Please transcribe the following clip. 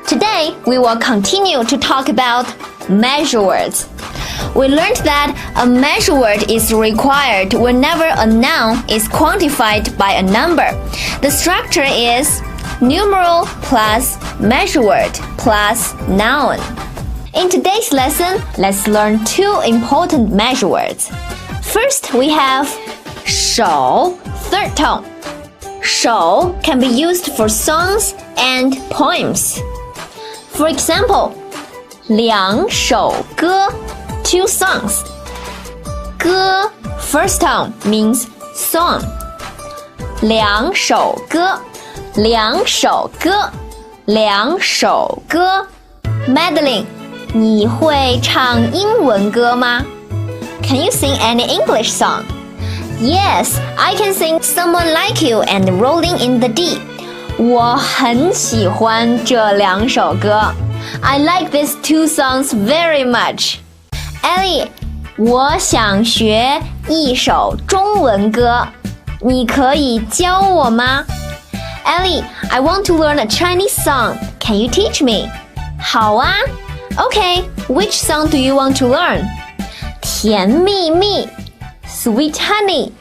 Today, we will continue to talk about measure words. We learned that a measure word is required whenever a noun is quantified by a number. The structure is numeral plus measure word plus noun. In today's lesson, let's learn two important measure words. First, we have shǒu, third tone. Shǒu can be used for songs and poems. For example, 两首歌 two songs. 歌 first tone means song. 两首歌两首歌两首歌 Madeline, 你会唱英文歌吗 Can you sing any English song? Yes, I can sing Someone Like You and Rolling in the Deep. 我很喜欢这两首歌 I like these two songs very much. Ellie, 我想学一首中文歌，你可以教我吗 Ellie, I want to learn a Chinese song. Can you teach me? 好啊 Okay, which song do you want to learn? 甜蜜蜜 Sweet Honey